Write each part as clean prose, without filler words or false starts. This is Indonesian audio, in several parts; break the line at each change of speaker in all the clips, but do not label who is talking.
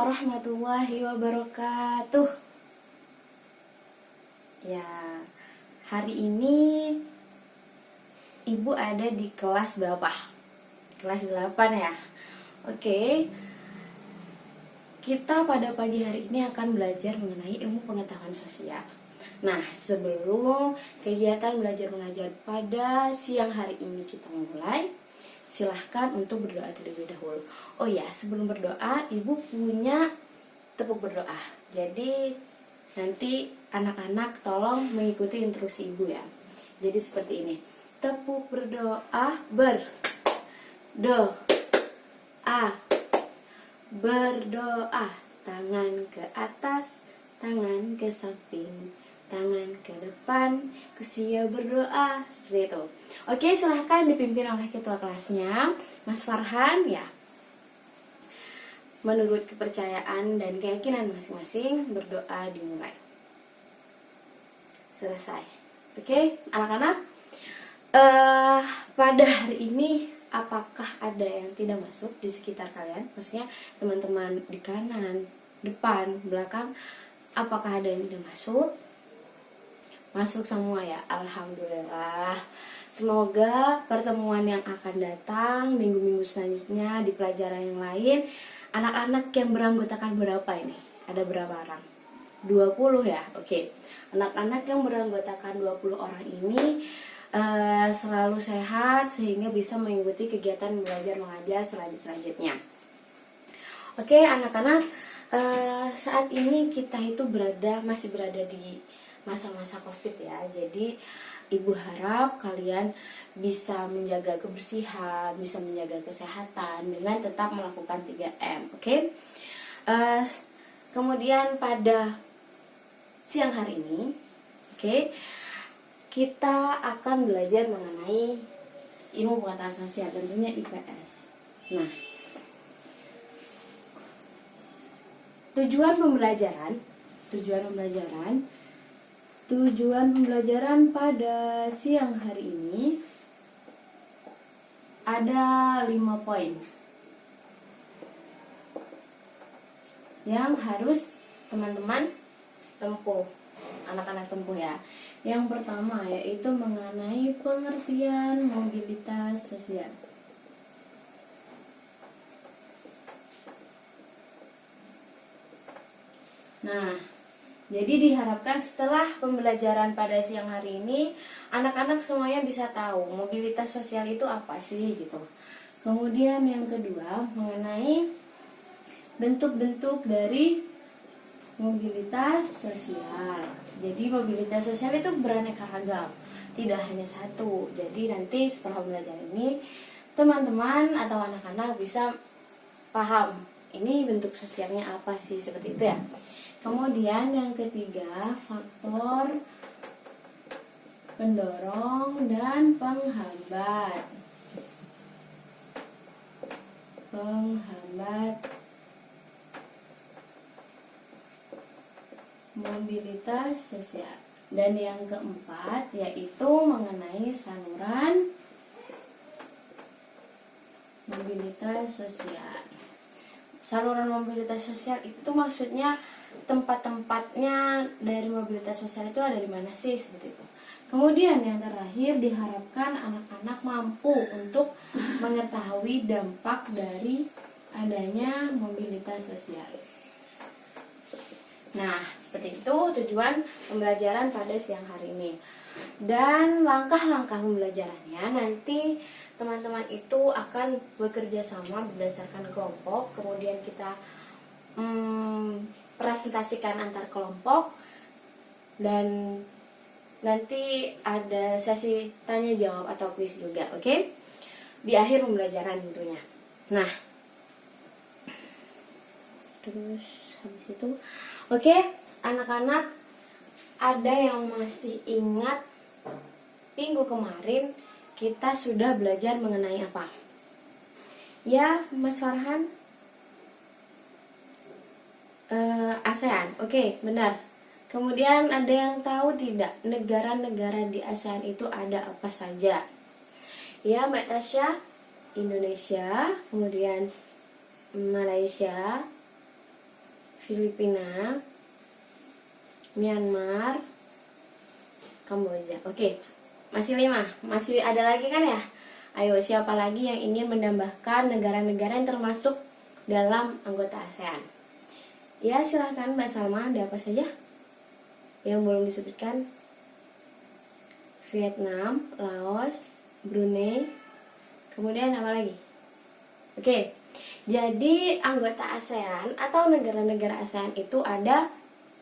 warahmatullahi wabarakatuh. Ya, hari ini Ibu ada di kelas berapa? Kelas 8 ya. Oke. Kita pada pagi hari ini akan belajar mengenai ilmu pengetahuan sosial. Nah, sebelum kegiatan belajar mengajar pada siang hari ini kita mulai, silahkan untuk berdoa terlebih dahulu. Oh ya, sebelum berdoa, Ibu punya tepuk berdoa. Jadi nanti anak-anak tolong mengikuti instruksi Ibu ya. Jadi seperti ini. Tepuk berdoa berdoa, tangan ke atas, tangan ke samping, tangan ke depan, kusia berdoa, seperti itu. Oke, silahkan dipimpin oleh ketua kelasnya, Mas Farhan ya. Menurut kepercayaan dan keyakinan masing-masing, berdoa dimulai. Selesai. Oke, anak-anak, pada hari ini apakah ada yang tidak masuk di sekitar kalian? Maksudnya teman-teman di kanan, depan, belakang, apakah ada yang tidak masuk? Masuk semua ya, alhamdulillah. Semoga pertemuan yang akan datang minggu-minggu selanjutnya di pelajaran yang lain, anak-anak yang beranggotakan berapa ini? Ada berapa orang? 20 ya? Oke. Anak-anak yang beranggotakan 20 orang ini selalu sehat sehingga bisa mengikuti kegiatan belajar mengajar selanjutnya. Oke, anak-anak, saat ini kita itu masih berada di masa-masa COVID ya. Jadi Ibu harap kalian bisa menjaga kebersihan, bisa menjaga kesehatan dengan tetap melakukan 3M. Oke. Kemudian pada siang hari ini, oke, kita akan belajar mengenai ilmu pengetahuan sosial, tentunya IPS. Nah, tujuan pembelajaran pada siang hari ini ada 5 poin yang harus teman-teman tempuh, anak-anak tempuh ya. Yang pertama yaitu mengenai pengertian mobilitas sosial. Nah, jadi diharapkan setelah pembelajaran pada siang hari ini, anak-anak semuanya bisa tahu mobilitas sosial itu apa sih gitu. Kemudian yang kedua mengenai bentuk-bentuk dari mobilitas sosial. Jadi mobilitas sosial itu beraneka ragam, tidak hanya satu. Jadi nanti setelah belajar ini, teman-teman atau anak-anak bisa paham ini bentuk sosialnya apa sih, seperti itu ya. Kemudian yang ketiga, faktor pendorong dan penghambat mobilitas sosial. Dan yang keempat yaitu mengenai saluran mobilitas sosial. Saluran mobilitas sosial itu maksudnya tempat-tempatnya dari mobilitas sosial itu ada di mana sih, seperti itu. Kemudian yang terakhir, diharapkan anak-anak mampu untuk mengetahui dampak dari adanya mobilitas sosial. Nah, seperti itu tujuan pembelajaran pada siang hari ini. Dan langkah-langkah pembelajarannya nanti teman-teman itu akan bekerja sama berdasarkan kelompok. Kemudian kita presentasikan antar kelompok. Dan nanti ada sesi tanya jawab atau kuis juga, oke? Di akhir pembelajaran tentunya. Nah, terus habis itu, oke, anak-anak, ada yang masih ingat minggu kemarin kita sudah belajar mengenai apa? Ya, Mas Farhan? ASEAN, oke, benar. Kemudian ada yang tahu tidak negara-negara di ASEAN itu ada apa saja? Ya, Mbak Tasya, Indonesia, kemudian Malaysia, Filipina, Myanmar, Kamboja. Oke, masih 5. Masih ada lagi kan ya? Ayo, siapa lagi yang ingin menambahkan negara-negara yang termasuk dalam anggota ASEAN? Ya, silahkan Mbak Salma, ada apa saja yang belum disebutkan? Vietnam, Laos, Brunei, kemudian apa lagi? Oke, jadi anggota ASEAN atau negara-negara ASEAN itu ada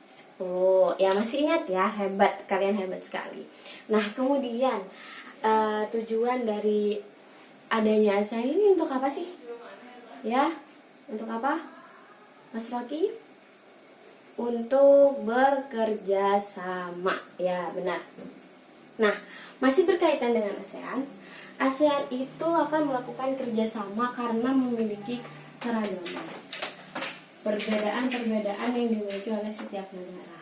10. Ya, masih ingat ya, hebat, kalian hebat sekali. Nah, kemudian tujuan dari adanya ASEAN ini untuk apa sih? Ya, untuk apa, Mas Rocky? Untuk bekerja sama. Ya, benar. Nah, masih berkaitan dengan ASEAN. ASEAN itu akan melakukan kerjasama karena memiliki keragaman, perbedaan-perbedaan yang dimiliki oleh setiap negara.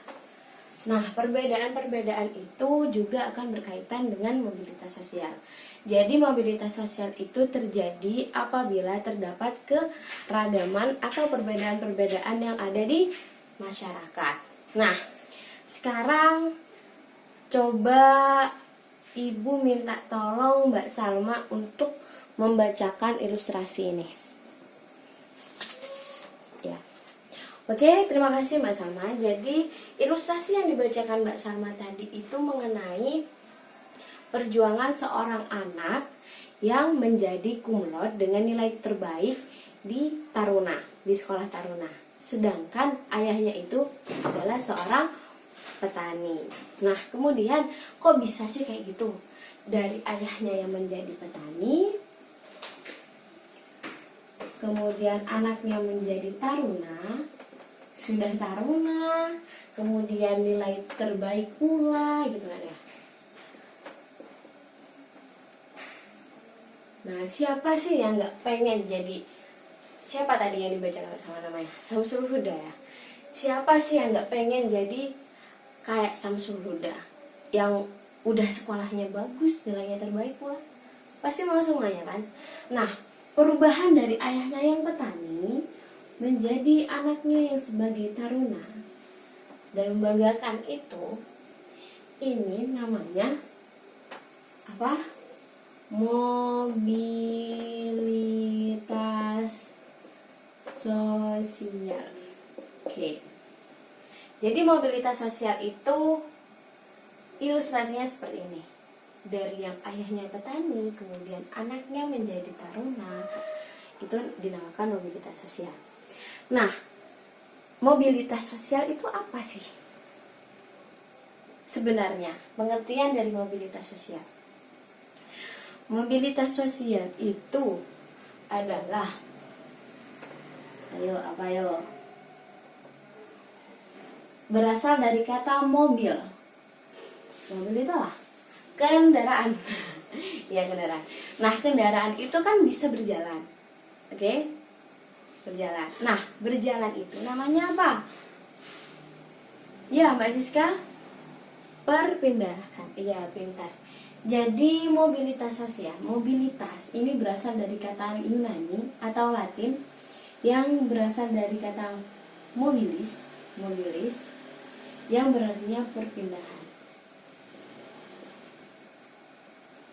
Nah, perbedaan-perbedaan itu juga akan berkaitan dengan mobilitas sosial. Jadi, mobilitas sosial itu terjadi apabila terdapat keragaman atau perbedaan-perbedaan yang ada di masyarakat. Nah, sekarang coba Ibu minta tolong Mbak Salma untuk membacakan ilustrasi ini. Ya. Oke, terima kasih Mbak Salma. Jadi, ilustrasi yang dibacakan Mbak Salma tadi itu mengenai perjuangan seorang anak yang menjadi kumlot dengan nilai terbaik di Taruna, di sekolah Taruna. Sedangkan ayahnya itu adalah seorang petani. Nah, kemudian kok bisa sih kayak gitu? Dari ayahnya yang menjadi petani, kemudian anaknya menjadi taruna, sudah taruna, kemudian nilai terbaik pula, gitu kan ya. Nah, siapa sih yang nggak pengen jadi, siapa tadi yang dibacakan sama namanya? Samsul Huda ya. Siapa sih yang nggak pengen jadi kayak Samsul Huda yang udah sekolahnya bagus, nilainya terbaik pula? Pasti mau semuanya kan? Nah, perubahan dari ayahnya yang petani menjadi anaknya yang sebagai taruna dan membanggakan itu, ini namanya apa? Mobilitas sosial. Oke. Jadi mobilitas sosial itu ilustrasinya seperti ini. Dari yang ayahnya petani, kemudian anaknya menjadi taruna, itu dinamakan mobilitas sosial. Nah, mobilitas sosial itu apa sih? Sebenarnya, pengertian dari mobilitas sosial. Mobilitas sosial itu adalah, berasal dari kata mobil. Mobil itu apa? Kendaraan. Ya, kendaraan. Nah, kendaraan itu kan bisa berjalan. Oke? Berjalan. Nah, berjalan itu namanya apa? Ya, Mbak Siska? Perpindahan. Iya, pintar. Jadi, mobilitas sosial. Mobilitas ini berasal dari kata Yunani atau Latin yang berasal dari kata mobilis, yang berartinya perpindahan.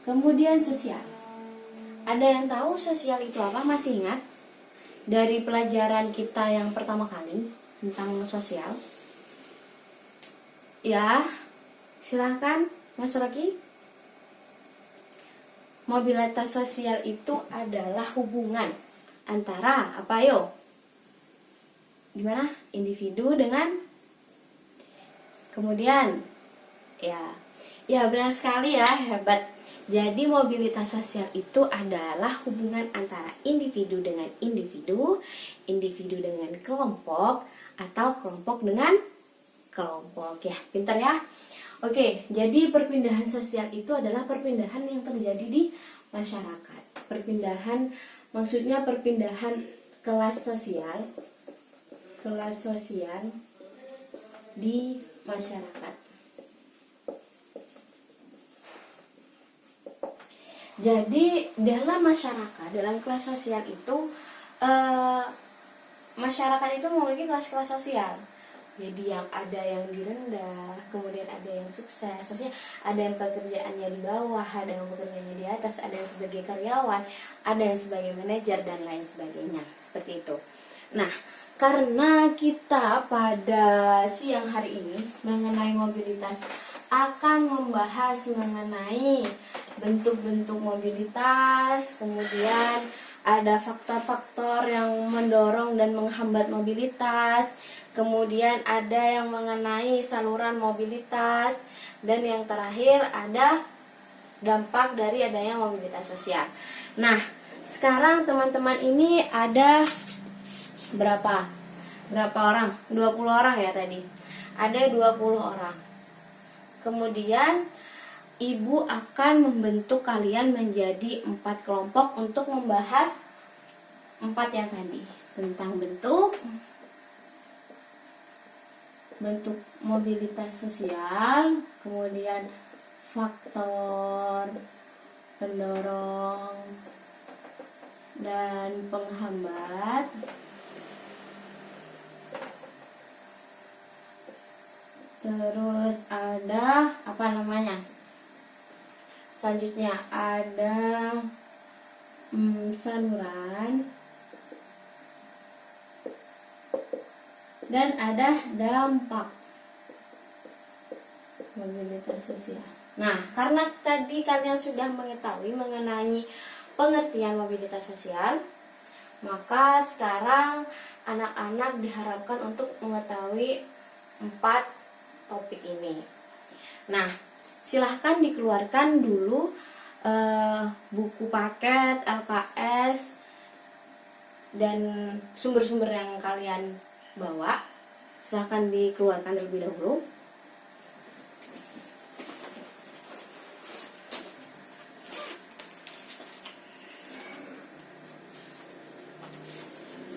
Kemudian sosial. Ada yang tahu sosial itu apa? Masih ingat dari pelajaran kita yang pertama kali tentang sosial? Ya, silahkan Mas Rocky. Mobilitas sosial itu adalah hubungan antara apa yo? Gimana? Individu dengan kemudian ya benar sekali ya, hebat. Jadi mobilitas sosial itu adalah hubungan antara individu dengan individu, individu dengan kelompok, atau kelompok dengan kelompok. Ya, pintar ya. Oke, jadi perpindahan sosial itu adalah perpindahan yang terjadi di masyarakat. Perpindahan, maksudnya perpindahan kelas sosial di masyarakat. Jadi dalam masyarakat, dalam kelas sosial itu masyarakat itu memiliki kelas-kelas sosial. Jadi yang ada yang direndah, kemudian ada yang sukses. Maksudnya ada yang pekerjaannya di bawah, ada yang pekerjaannya di atas, ada yang sebagai karyawan, ada yang sebagai manajer dan lain sebagainya. Seperti itu. Nah, karena kita pada siang hari ini mengenai mobilitas akan membahas mengenai bentuk-bentuk mobilitas, kemudian ada faktor-faktor yang mendorong dan menghambat mobilitas, kemudian ada yang mengenai saluran mobilitas, dan yang terakhir ada dampak dari adanya mobilitas sosial. Nah, sekarang teman-teman ini ada berapa orang? 20 orang ya tadi. Ada 20 orang. Kemudian ibu akan membentuk kalian menjadi 4 kelompok untuk membahas 4 yang tadi, tentang bentuk mobilitas sosial, kemudian faktor pendorong dan penghambat, terus ada apa namanya, selanjutnya ada saluran, dan ada dampak mobilitas sosial. Nah, karena tadi kalian sudah mengetahui mengenai pengertian mobilitas sosial, maka sekarang anak-anak diharapkan untuk mengetahui 4 topik ini. Nah, silahkan dikeluarkan dulu buku paket, LKS, dan sumber-sumber yang kalian bawa. Silahkan dikeluarkan terlebih dahulu.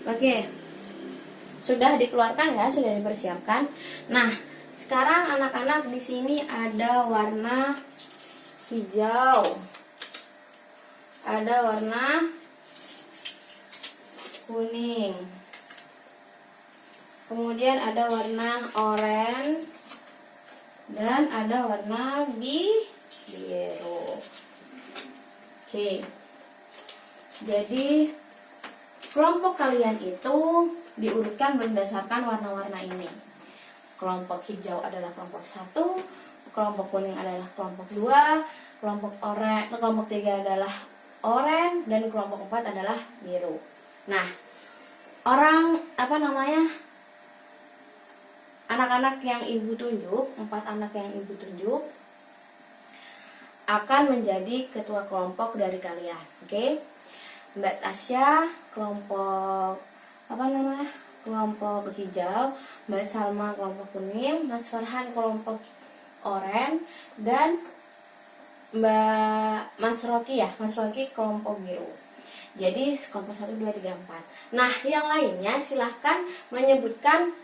Oke, sudah dikeluarkan ya, sudah dipersiapkan. Nah, sekarang anak-anak di sini ada warna hijau, ada warna kuning, kemudian ada warna oranye, dan ada warna biru. Oke, jadi kelompok kalian itu diurutkan berdasarkan warna-warna ini. Kelompok hijau adalah kelompok 1, kelompok kuning adalah kelompok 2, kelompok 3 adalah oranye, dan kelompok 4 adalah biru. Nah, anak-anak yang ibu tunjuk, 4 anak yang ibu tunjuk akan menjadi ketua kelompok dari kalian. Oke? Mbak Tasya kelompok kelompok hijau, Mbak Salma kelompok kuning, Mas Farhan kelompok oranye, dan Mas Rocky kelompok biru. Jadi kelompok 1, 2, 3, 4. Nah, yang lainnya silahkan menyebutkan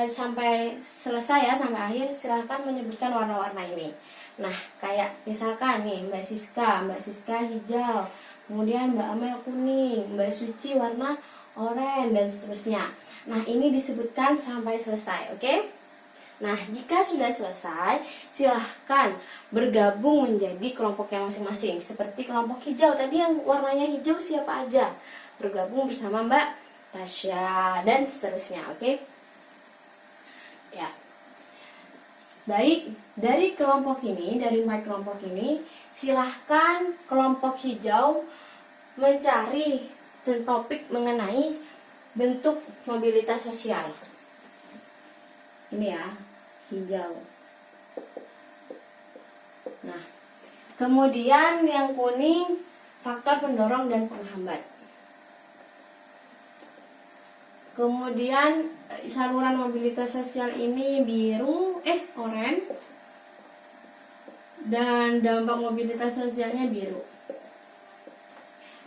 sampai selesai ya, sampai akhir silahkan menyebutkan warna-warna ini. Nah, kayak misalkan nih Mbak Siska hijau, kemudian Mbak Amel kuning, Mbak Suci warna oranye, dan seterusnya. Nah, ini disebutkan sampai selesai, oke? Nah, jika sudah selesai, silahkan bergabung menjadi kelompoknya masing-masing. Seperti kelompok hijau, tadi yang warnanya hijau siapa aja? Bergabung bersama Mbak Tasya, dan seterusnya, oke? Ya. Baik, dari kelompok ini, dari 4 kelompok ini, silahkan kelompok hijau mencari topik mengenai bentuk mobilitas sosial. Ini ya, hijau. Nah, kemudian yang kuning, faktor pendorong dan penghambat. Kemudian saluran mobilitas sosial ini oranye, dan dampak mobilitas sosialnya biru.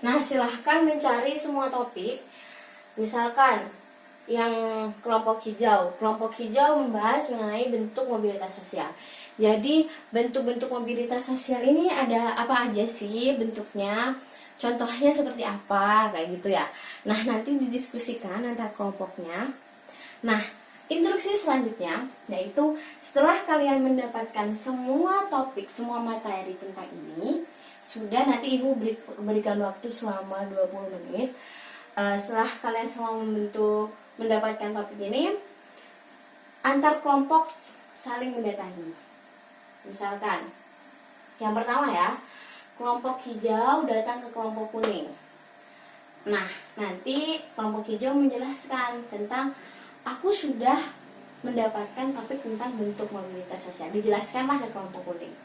Nah, silahkan mencari semua topik. Misalkan yang kelompok hijau membahas mengenai bentuk mobilitas sosial. Jadi bentuk-bentuk mobilitas sosial ini ada apa aja sih bentuknya? contohnya seperti apa, kayak gitu ya. Nah, nanti didiskusikan antar kelompoknya. Nah, instruksi selanjutnya yaitu setelah kalian mendapatkan semua topik, semua materi tentang ini, sudah nanti Ibu berikan waktu selama 20 menit. Setelah kalian semua mendapatkan topik ini, antar kelompok saling mendatangi. Misalkan, yang pertama ya, kelompok hijau datang ke kelompok kuning. Nah, nanti kelompok hijau menjelaskan tentang aku sudah mendapatkan topik tentang bentuk mobilitas sosial. Dijelaskanlah ke kelompok kuning.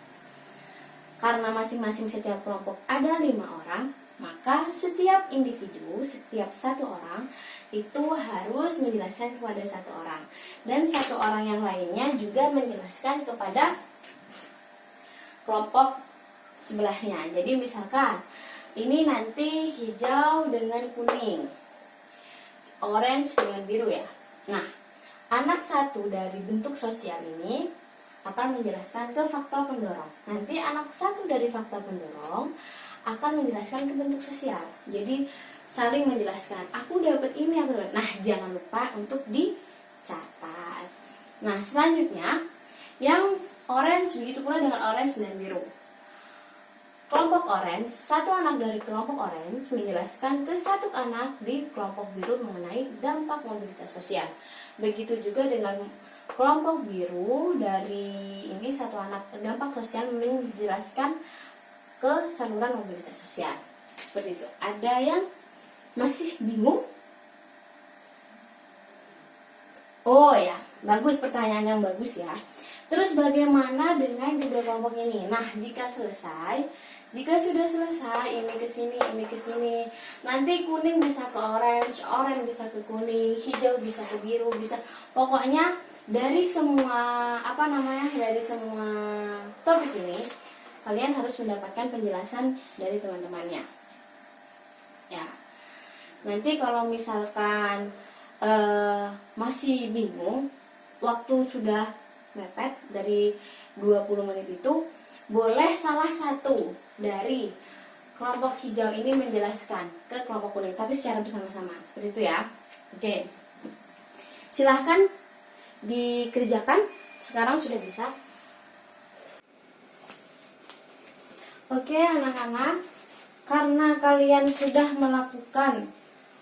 Karena masing-masing setiap kelompok ada 5 orang, maka setiap individu, setiap satu orang itu harus menjelaskan kepada satu orang. Dan satu orang yang lainnya juga menjelaskan kepada kelompok sebelahnya. Jadi misalkan ini nanti hijau dengan kuning, orange dengan biru ya. Nah, anak satu dari bentuk sosial ini akan menjelaskan ke faktor pendorong. Nanti anak satu dari faktor pendorong akan menjelaskan ke bentuk sosial. Jadi saling menjelaskan. Aku dapat ini, aku dapat. Nah, jangan lupa untuk dicatat. Nah, selanjutnya yang orange, begitu pula dengan orange dan biru. Kelompok orange, satu anak dari kelompok orange menjelaskan ke satu anak di kelompok biru mengenai dampak mobilitas sosial. Begitu juga dengan kelompok biru, dari ini satu anak dampak sosial menjelaskan ke saluran mobilitas sosial. Seperti itu. Ada yang masih bingung? Oh ya, bagus, pertanyaan yang bagus ya. Terus bagaimana dengan dua kelompok ini? Nah, jika sudah selesai, ini ke sini, ini ke sini. Nanti kuning bisa ke orange, orange bisa ke kuning, hijau bisa ke biru, bisa. Pokoknya dari semua dari semua topik ini kalian harus mendapatkan penjelasan dari teman-temannya. Ya. Nanti kalau misalkan masih bingung, waktu sudah mepet dari 20 menit itu, boleh salah satu dari kelompok hijau ini menjelaskan ke kelompok kuning, tapi secara bersama-sama. Seperti itu ya. Oke. Silahkan dikerjakan. Sekarang sudah bisa. Oke, anak-anak, karena kalian sudah melakukan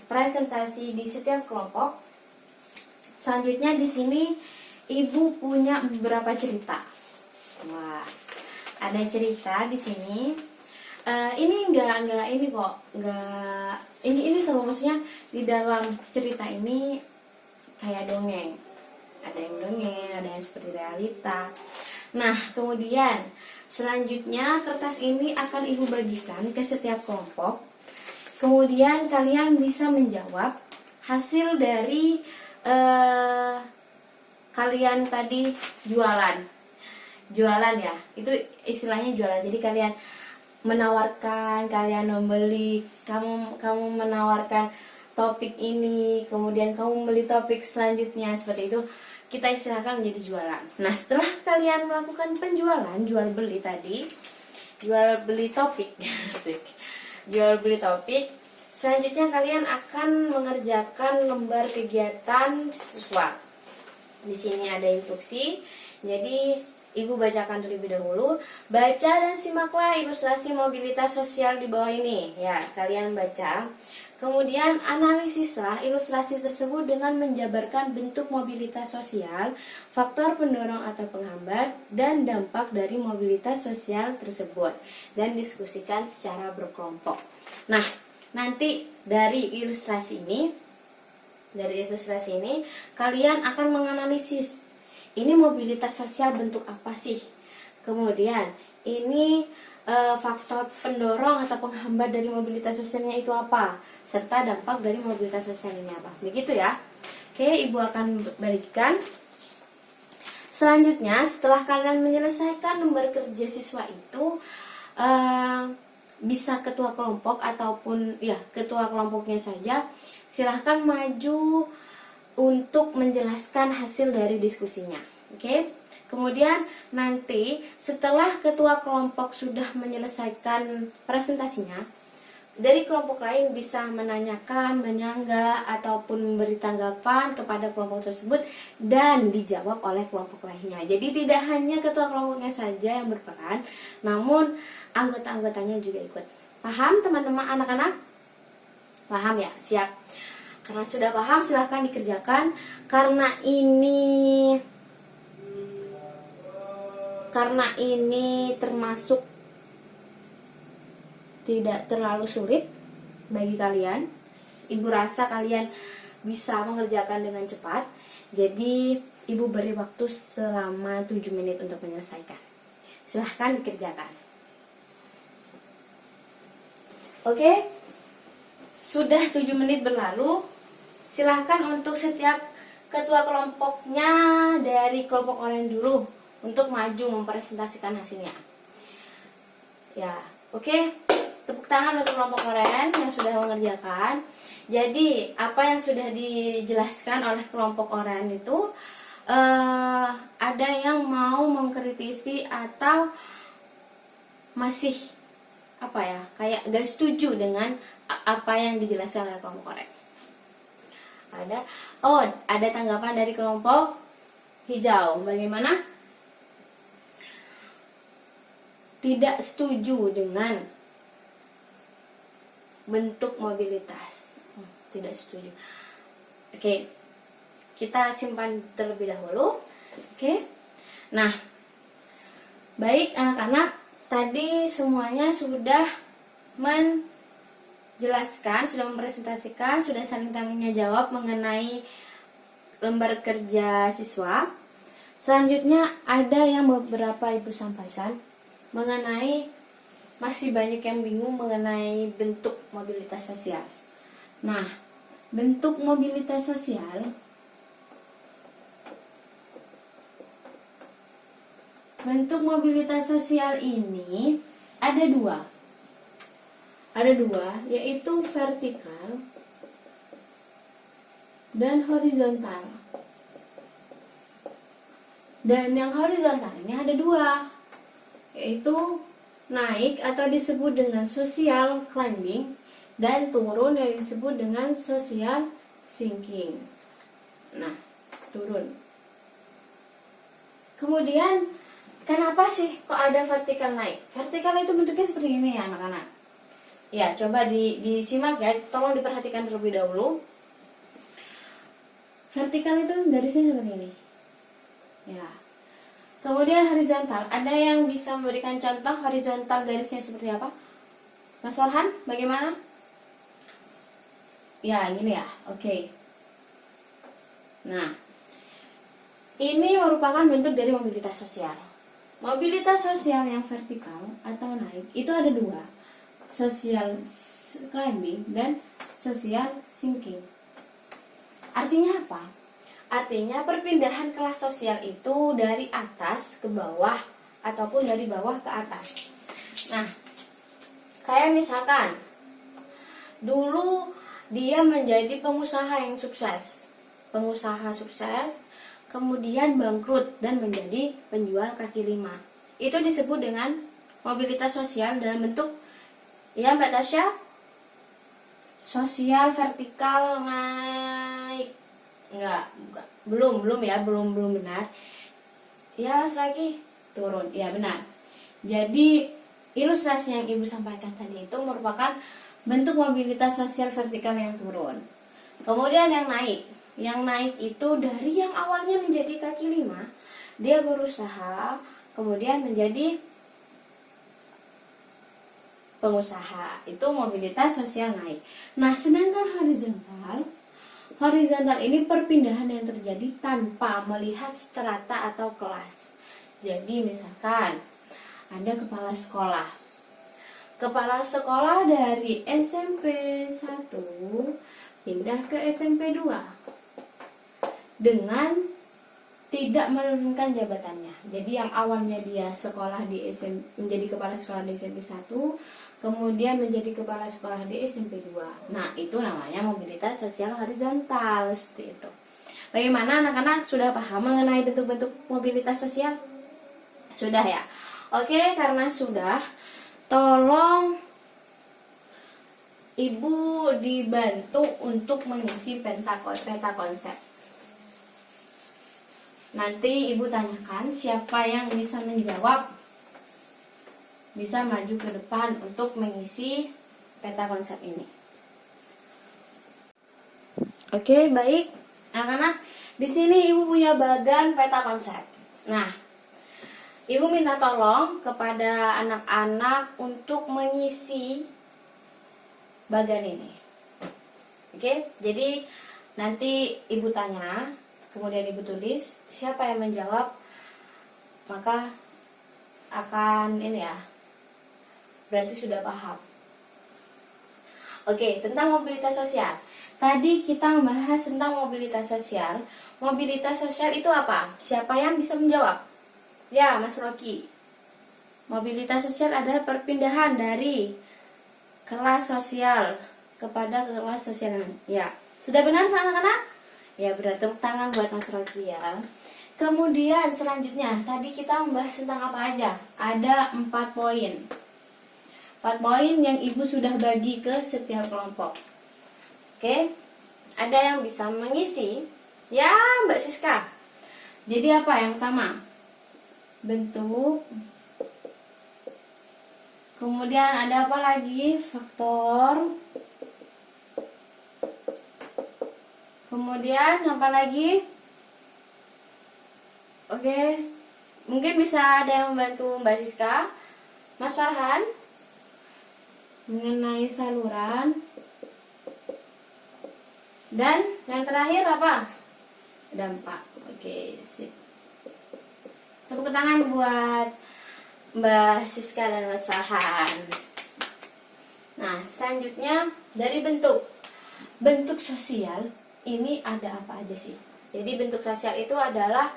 presentasi di setiap kelompok, selanjutnya di sini Ibu punya beberapa cerita. Wah, ada cerita di sini. Ini enggak ini kok, enggak ini seru, maksudnya di dalam cerita ini kayak dongeng. Ada yang dongeng, ada yang seperti realita. Nah, kemudian selanjutnya kertas ini akan Ibu bagikan ke setiap kelompok. Kemudian kalian bisa menjawab hasil dari kalian tadi jualan ya, itu istilahnya jualan. Jadi kalian menawarkan, kalian membeli, kamu menawarkan topik ini, kemudian kamu membeli topik selanjutnya, seperti itu kita istilahkan menjadi jualan. Nah, setelah kalian melakukan penjualan, jual beli topik jual beli topik, selanjutnya kalian akan mengerjakan lembar kegiatan siswa. Di sini ada instruksi, jadi Ibu bacakan terlebih dahulu. Baca dan simaklah ilustrasi mobilitas sosial di bawah ini. Ya, kalian baca. Kemudian analisislah ilustrasi tersebut dengan menjabarkan bentuk mobilitas sosial, faktor pendorong atau penghambat, dan dampak dari mobilitas sosial tersebut. Dan diskusikan secara berkelompok. Nah, nanti dari ilustrasi ini kalian akan menganalisis ini mobilitas sosial bentuk apa sih, kemudian ini faktor pendorong atau penghambat dari mobilitas sosialnya itu apa, serta dampak dari mobilitas sosial ini apa, begitu ya. Oke, Ibu akan bagikan. Selanjutnya, setelah kalian menyelesaikan lembar kerja siswa itu, bisa ketua kelompok ataupun ya ketua kelompoknya saja silahkan maju untuk menjelaskan hasil dari diskusinya. Oke. Kemudian nanti setelah ketua kelompok sudah menyelesaikan presentasinya, dari kelompok lain bisa menanyakan, menyanggah, ataupun memberi tanggapan kepada kelompok tersebut dan dijawab oleh kelompok lainnya. Jadi tidak hanya ketua kelompoknya saja yang berperan, namun anggota-anggotanya juga ikut. Paham teman-teman anak-anak? Paham ya? Siap. Karena sudah paham silahkan dikerjakan. Karena ini termasuk tidak terlalu sulit bagi kalian. Ibu rasa kalian bisa mengerjakan dengan cepat. Jadi ibu beri waktu selama 7 menit untuk menyelesaikan. Silahkan dikerjakan. Oke, sudah 7 menit berlalu. Silahkan untuk setiap ketua kelompoknya dari kelompok orang dulu untuk maju mempresentasikan hasilnya. Ya, oke. Tepuk tangan untuk kelompok oren yang sudah mengerjakan. Jadi apa yang sudah dijelaskan oleh kelompok oren itu ada yang mau mengkritisi atau masih kayak gak setuju dengan apa yang dijelaskan oleh kelompok oren. Ada tanggapan dari kelompok hijau. Bagaimana? Tidak setuju dengan bentuk mobilitas. Tidak setuju. Oke. Kita simpan terlebih dahulu. Oke. Nah, baik anak-anak, tadi semuanya sudah menjelaskan, sudah mempresentasikan, sudah saling tanya jawab mengenai lembar kerja siswa. Selanjutnya ada yang beberapa ibu sampaikan mengenai masih banyak yang bingung mengenai bentuk mobilitas sosial. Nah, bentuk mobilitas sosial ini ada dua, yaitu vertikal dan horizontal. Dan yang horizontal ini ada dua, yaitu naik atau disebut dengan social climbing dan turun yang disebut dengan social sinking. Nah, turun. Kemudian kenapa sih kok ada vertikal naik? Vertikal itu bentuknya seperti ini ya anak-anak. Ya, coba disimak ya, tolong diperhatikan terlebih dahulu. Vertikal itu garisnya seperti ini. Ya. Kemudian horizontal, ada yang bisa memberikan contoh horizontal garisnya seperti apa? Mas Farhan, bagaimana? Ya, ini ya, oke. Nah, ini merupakan bentuk dari mobilitas sosial. Mobilitas sosial yang vertikal atau naik, itu ada dua. Social climbing dan social sinking. Artinya apa? Artinya perpindahan kelas sosial itu dari atas ke bawah ataupun dari bawah ke atas. Nah, kayak misalkan dulu dia menjadi pengusaha yang sukses. Pengusaha sukses, kemudian bangkrut dan menjadi penjual kaki lima. Itu disebut dengan mobilitas sosial dalam bentuk, ya Mbak Tasya, sosial vertikal naik. Belum benar. Ya, lagi turun. Ya, benar. Jadi ilustrasi yang ibu sampaikan tadi itu merupakan bentuk mobilitas sosial vertikal yang turun. Kemudian yang naik itu dari yang awalnya menjadi kaki lima, dia berusaha kemudian menjadi pengusaha. Itu mobilitas sosial naik. Nah, sedangkan horizontal ini perpindahan yang terjadi tanpa melihat strata atau kelas. Jadi misalkan ada kepala sekolah. Kepala sekolah dari SMP 1 pindah ke SMP 2 dengan tidak menurunkan jabatannya. Jadi yang awalnya dia sekolah di menjadi kepala sekolah di SMP 1, kemudian menjadi kepala sekolah di SMP 2. Nah, itu namanya mobilitas sosial horizontal, seperti itu. Bagaimana anak-anak, sudah paham mengenai bentuk-bentuk mobilitas sosial? Sudah ya? Oke, karena sudah, tolong Ibu dibantu untuk mengisi peta konsep. Nanti Ibu tanyakan siapa yang bisa menjawab, bisa maju ke depan untuk mengisi peta konsep ini. Oke, baik. Anak-anak, di sini Ibu punya bagan peta konsep. Nah, Ibu minta tolong kepada anak-anak untuk mengisi bagan ini. Oke, jadi nanti Ibu tanya, kemudian Ibu tulis, siapa yang menjawab, maka akan ini ya, berarti sudah paham. Oke, tentang mobilitas sosial. Tadi kita membahas tentang mobilitas sosial. Mobilitas sosial itu apa? Siapa yang bisa menjawab? Ya, Mas Rocky. Mobilitas sosial adalah perpindahan dari kelas sosial kepada kelas sosial. Ya, sudah benar anak-anak? Ya, berarti tepuk tangan buat Mas Rocky ya. Kemudian selanjutnya, tadi kita membahas tentang apa aja? Ada 4 poin. 4 poin yang Ibu sudah bagi ke setiap kelompok. Oke, ada yang bisa mengisi? Ya, Mbak Siska. Jadi apa yang pertama? Bentuk. Kemudian ada apa lagi? Faktor. Kemudian apa lagi? Oke, mungkin bisa ada yang membantu Mbak Siska. Mas Farhan, mengenai saluran. Dan yang terakhir apa? Dampak. Oke, sip. Tepuk tangan buat Mbak Siska dan Mas Farhan. Nah, selanjutnya dari bentuk. Bentuk sosial ini ada apa aja sih? Jadi bentuk sosial itu adalah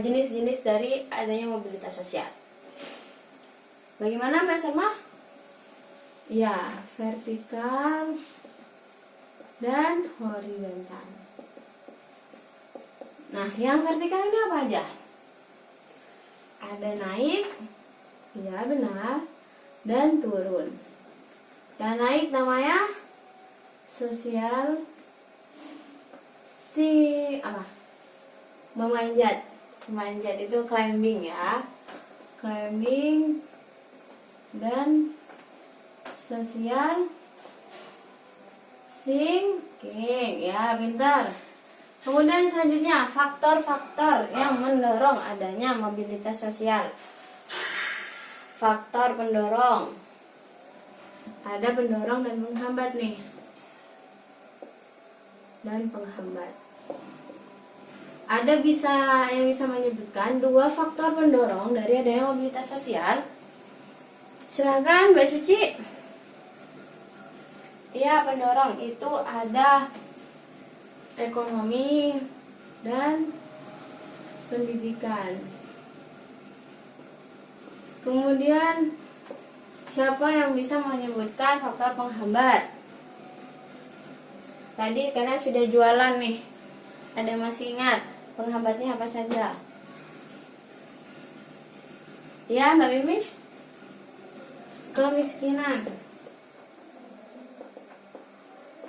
jenis-jenis dari adanya mobilitas sosial. Bagaimana Mbak Selma? Ya, vertikal dan horizontal. Nah, yang vertikal ini apa aja? Ada naik, ya benar, dan turun. Yang naik namanya sosial, memanjat. Memanjat itu climbing ya. Climbing dan sosial sinking ya, pintar. Kemudian selanjutnya faktor-faktor yang mendorong adanya mobilitas sosial. Faktor pendorong. Ada pendorong dan penghambat nih. Dan penghambat. Ada yang bisa menyebutkan 2 faktor pendorong dari adanya mobilitas sosial. Silakan Mbak Suci. Ya, pendorong itu ada ekonomi dan pendidikan. Kemudian siapa yang bisa menyebutkan faktor penghambat? Tadi kalian sudah jualan nih. Ada masih ingat penghambatnya apa saja? Ya, Mbak Mimif? Kemiskinan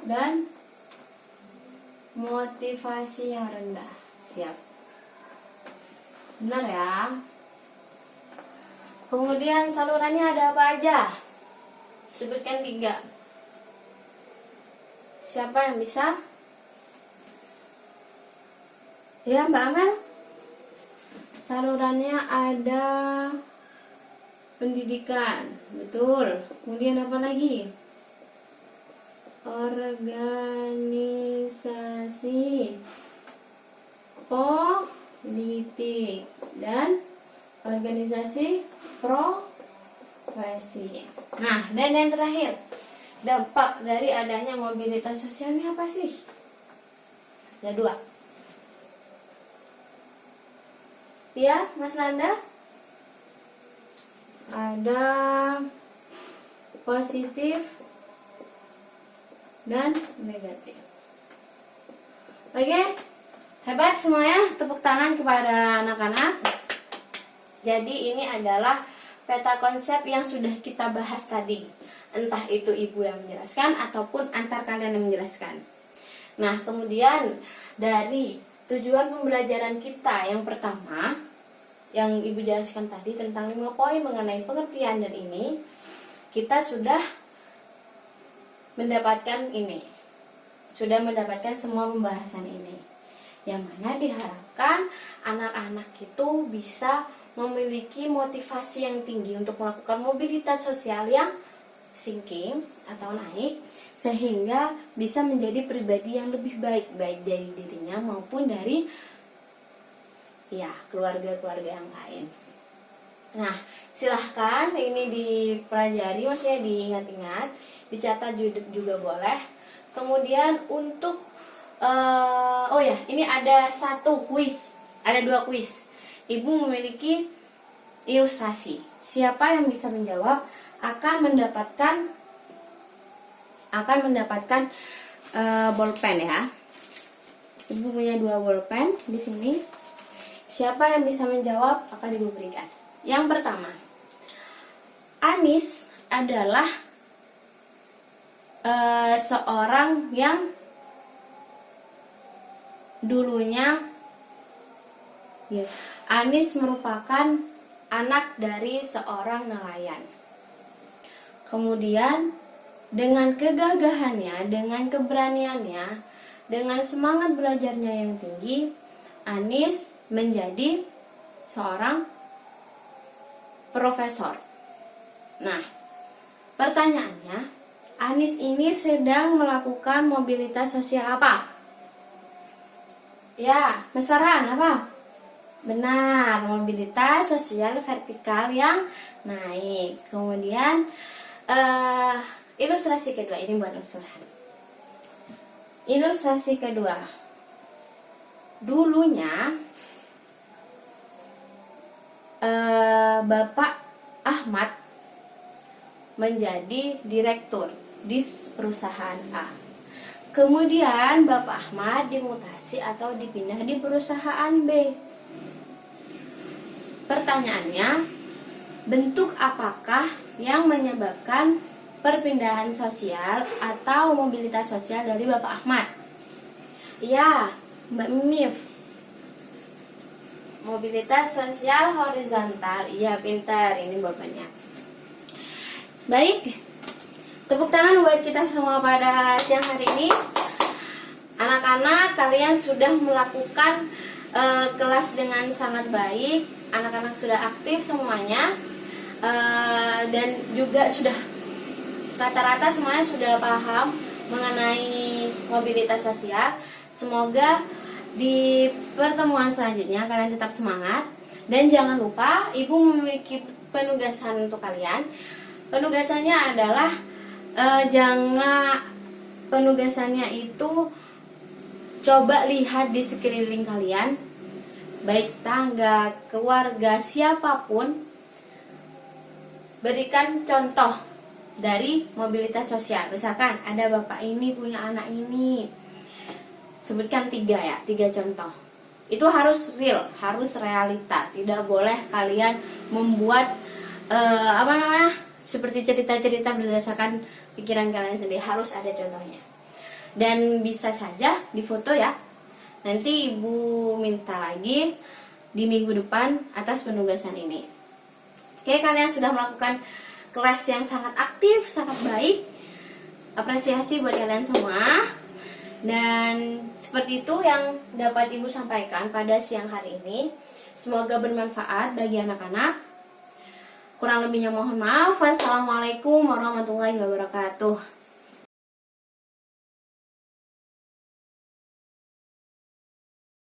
dan motivasi yang rendah. Siap. Benar ya? Kemudian salurannya ada apa aja? Sebutkan 3. Siapa yang bisa? Ya, Mbak Amel? Salurannya ada pendidikan. Betul. Kemudian apa lagi? Organisasi, politik, dan organisasi profesi. Nah, dan yang terakhir, dampak dari adanya mobilitas sosial ini apa sih? Ada 2. Ya, Mas Nanda? Ada positif dan negatif. Oke, hebat semuanya. Tepuk tangan kepada anak-anak. Jadi ini adalah peta konsep yang sudah kita bahas tadi. Entah itu ibu yang menjelaskan ataupun antar kalian yang menjelaskan. Nah, kemudian dari tujuan pembelajaran kita yang pertama, yang ibu jelaskan tadi tentang 5 poin mengenai pengertian dan ini, kita sudah mendapatkan ini. Sudah mendapatkan semua pembahasan ini. Yang mana diharapkan anak-anak itu bisa memiliki motivasi yang tinggi untuk melakukan mobilitas sosial yang sinking atau naik, sehingga bisa menjadi pribadi yang lebih baik dari dirinya maupun dari keluarga-keluarga yang lain. Nah, silahkan ini dipelajari, maksudnya diingat-ingat, dicatat juga boleh. Kemudian untuk ini ada 1 kuis, ada 2 kuis. Ibu memiliki ilustrasi. Siapa yang bisa menjawab akan mendapatkan bolpen ya. Ibu punya 2 bolpen di sini. Siapa yang bisa menjawab akan ibu berikan. Yang pertama, Anis adalah seorang yang dulunya Anis merupakan anak dari seorang nelayan. Kemudian dengan kegagahannya, dengan keberaniannya, dengan semangat belajarnya yang tinggi, Anis menjadi seorang profesor. Nah, pertanyaannya, Anis ini sedang melakukan mobilitas sosial apa? Ya, Mas Farhan, apa? Benar, mobilitas sosial vertikal yang naik. Kemudian ilustrasi kedua, ini buat Mas Farhan. Ilustrasi kedua, dulunya Bapak Ahmad menjadi direktur di perusahaan A. Kemudian Bapak Ahmad dimutasi atau dipindah di perusahaan B. Pertanyaannya, bentuk apakah yang menyebabkan perpindahan sosial atau mobilitas sosial dari Bapak Ahmad? Ya, Mbak Mimif. Mobilitas sosial horizontal. Iya, pintar. Ini bapaknya. Baik. Tepuk tangan buat kita semua pada siang hari ini. Anak-anak, kalian sudah melakukan kelas dengan sangat baik. Anak-anak sudah aktif semuanya. Dan juga sudah rata-rata semuanya sudah paham mengenai mobilitas sosial. Semoga di pertemuan selanjutnya kalian tetap semangat. Dan jangan lupa, Ibu memiliki penugasan untuk kalian. Penugasannya adalah penugasannya itu coba lihat di sekeliling kalian, baik tangga, keluarga, siapapun, berikan contoh dari mobilitas sosial. Misalkan ada bapak ini punya anak ini, sebutkan 3 contoh. Itu harus real, harus realita. Tidak boleh kalian membuat seperti cerita-cerita berdasarkan pikiran kalian sendiri. Harus ada contohnya. Dan bisa saja difoto ya. Nanti Ibu minta lagi di minggu depan atas penugasan ini. Oke, kalian sudah melakukan kelas yang sangat aktif, sangat baik. Apresiasi buat kalian semua. Dan seperti itu yang dapat Ibu sampaikan pada siang hari ini. Semoga bermanfaat bagi anak-anak. Kurang lebihnya mohon maaf. Wassalamualaikum warahmatullahi wabarakatuh.